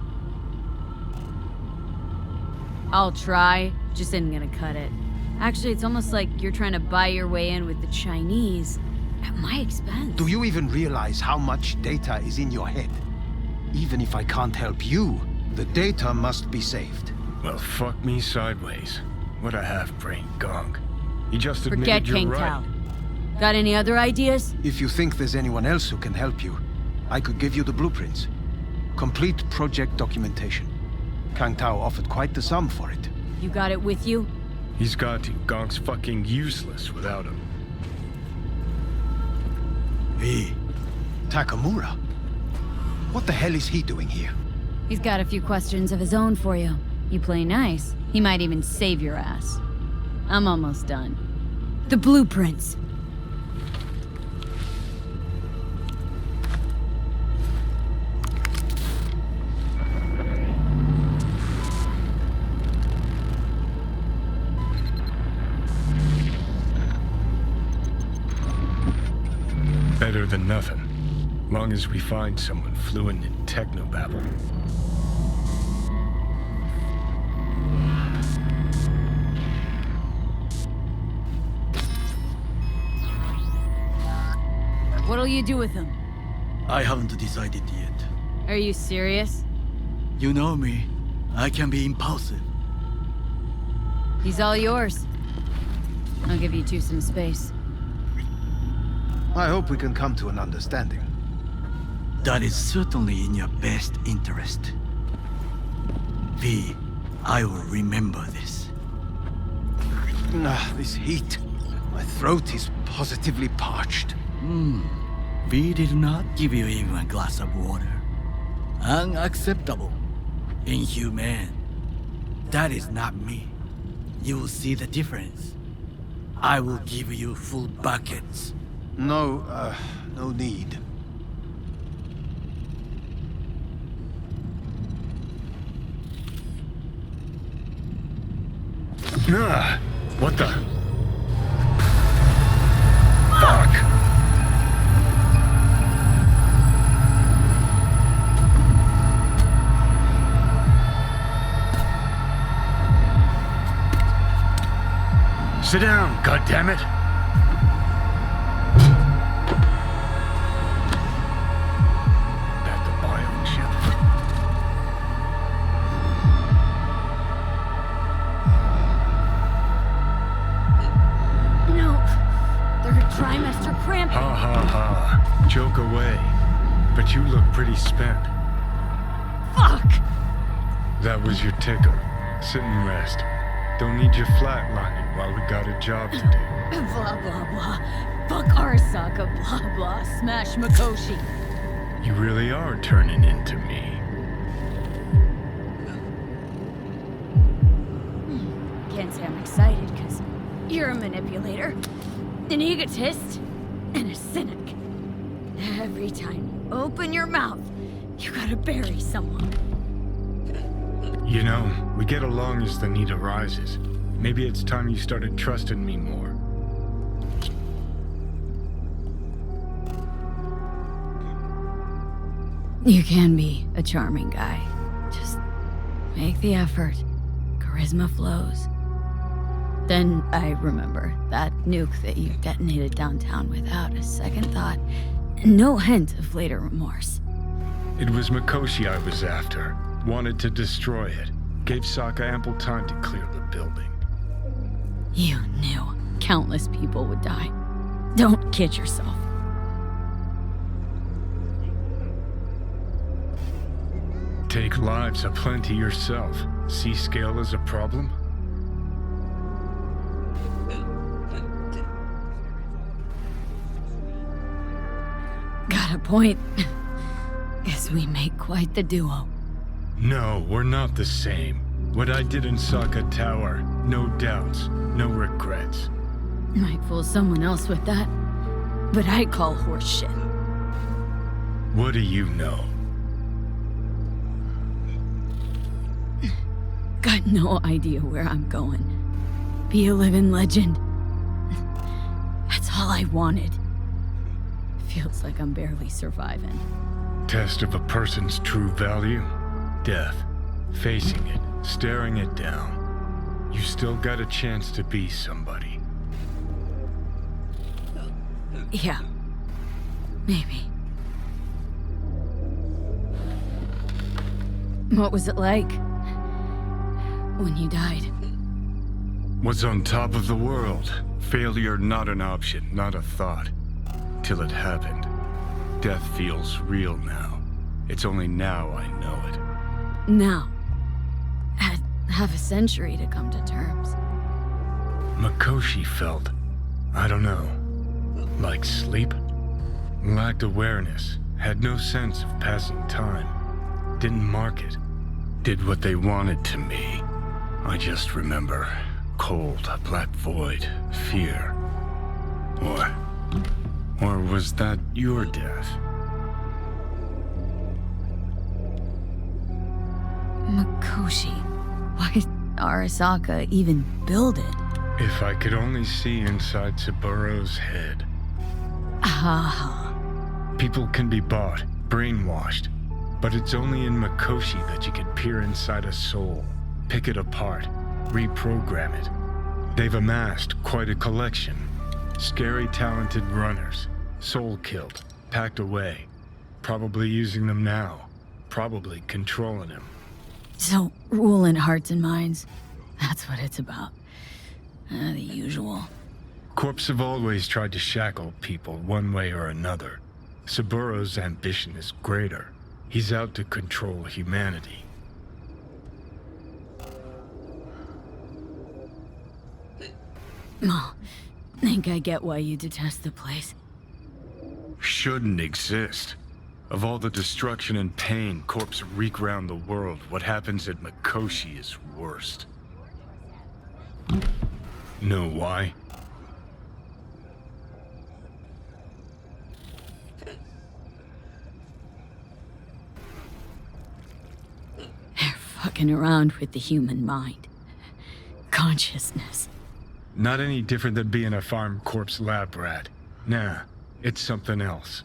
Speaker 2: I'll try. Just isn't gonna cut it. Actually, it's almost like you're trying to buy your way in with the Chinese. At my expense.
Speaker 12: Do you even realize how much data is in your head? Even if I can't help you, the data must be saved.
Speaker 3: Well, fuck me sideways. What a half-brain gong. You just admitted
Speaker 2: Forget
Speaker 3: you're
Speaker 2: King
Speaker 3: right.
Speaker 2: Tao. Got any other ideas?
Speaker 12: If you think there's anyone else who can help you, I could give you the blueprints. Complete project documentation. Kangtao offered quite the sum for it.
Speaker 2: You got it with you?
Speaker 3: He's got to. Gong's fucking useless without him.
Speaker 12: V. Takamura? What the hell is he doing here?
Speaker 2: He's got a few questions of his own for you. You play nice, he might even save your ass. I'm almost done. The blueprints.
Speaker 3: Better than nothing. Long as we find someone fluent in technobabble.
Speaker 2: What'll you do with him?
Speaker 13: I haven't decided yet.
Speaker 2: Are you serious?
Speaker 13: You know me. I can be impulsive.
Speaker 2: He's all yours. I'll give you two some space.
Speaker 12: I hope we can come to an understanding.
Speaker 13: That is certainly in your best interest. V, I will remember this.
Speaker 12: This heat. My throat is positively parched.
Speaker 13: V did not give you even a glass of water. Unacceptable. Inhumane. That is not me. You will see the difference. I will give you full buckets.
Speaker 12: No need.
Speaker 3: What the? Fuck! Sit down, goddammit! Back to bio ship.
Speaker 2: No. Third trimester cramp.
Speaker 3: Ha ha ha. Joke away. But you look pretty spent.
Speaker 2: Fuck!
Speaker 3: That was your tickle. Sit and rest. Don't need you flatlining while we got a job to do.
Speaker 2: Blah, blah, blah. Fuck Arasaka, blah, blah. Smash Mikoshi.
Speaker 3: You really are turning into me.
Speaker 2: Can't say I'm excited, because you're a manipulator, an egotist, and a cynic. Every time you open your mouth, you gotta bury someone.
Speaker 3: You know, we get along as the need arises. Maybe it's time you started trusting me more.
Speaker 2: You can be a charming guy. Just make the effort. Charisma flows. Then I remember that nuke that you detonated downtown without a second thought. No hint of later remorse.
Speaker 3: It was Mikoshi I was after. Wanted to destroy it. Gave Sokka ample time to clear the building.
Speaker 2: You knew countless people would die. Don't kid yourself.
Speaker 3: Take lives aplenty yourself. See scale as a problem?
Speaker 2: Got a point. Guess we make quite the duo.
Speaker 3: No, we're not the same. What I did in Sokka Tower, no doubts, no regrets.
Speaker 2: Might fool someone else with that, but I call horseshit.
Speaker 3: What do you know?
Speaker 2: Got no idea where I'm going. Be a living legend. That's all I wanted. Feels like I'm barely surviving.
Speaker 3: Test of a person's true value? Death. Facing it, staring it down. You still got a chance to be somebody.
Speaker 2: Yeah. Maybe. What was it like when you died?
Speaker 3: Was on top of the world. Failure not an option, not a thought. Till it happened. Death feels real now. It's only now I know it.
Speaker 2: Now. Had half a century to come to terms.
Speaker 3: Mikoshi felt, I don't know, like sleep? Lacked awareness, had no sense of passing time. Didn't mark it. Did what they wanted to me. I just remember cold, a black void, fear. Or was that your death?
Speaker 2: Mikoshi. Why did Arasaka even build it?
Speaker 3: If I could only see inside Saburo's head.
Speaker 2: Ah.
Speaker 3: People can be bought, brainwashed. But it's only in Mikoshi that you can peer inside a soul, pick it apart, reprogram it. They've amassed quite a collection. Scary, talented runners, soul-killed, packed away. Probably using them now. Probably controlling him.
Speaker 2: So, ruling hearts and minds. That's what it's about. The usual.
Speaker 3: Corps have always tried to shackle people one way or another. Saburo's ambition is greater. He's out to control humanity.
Speaker 2: Oh, think I get why you detest the place.
Speaker 3: Shouldn't exist. Of all the destruction and pain corpse wreak round the world, what happens at Mikoshi is worst. Know why?
Speaker 2: They're fucking around with the human mind. Consciousness.
Speaker 3: Not any different than being a farm corpse lab rat. Nah, it's something else.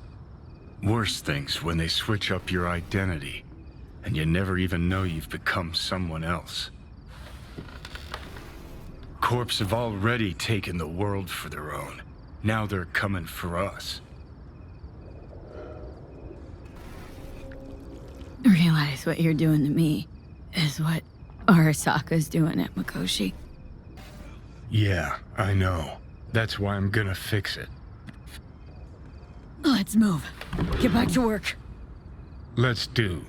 Speaker 3: Worse things when they switch up your identity, and you never even know you've become someone else. Corps have already taken the world for their own. Now they're coming for us.
Speaker 2: Realize what you're doing to me is what Arasaka's doing at Mikoshi.
Speaker 3: Yeah, I know. That's why I'm gonna fix it.
Speaker 2: Let's move. Get back to work.
Speaker 3: Let's do.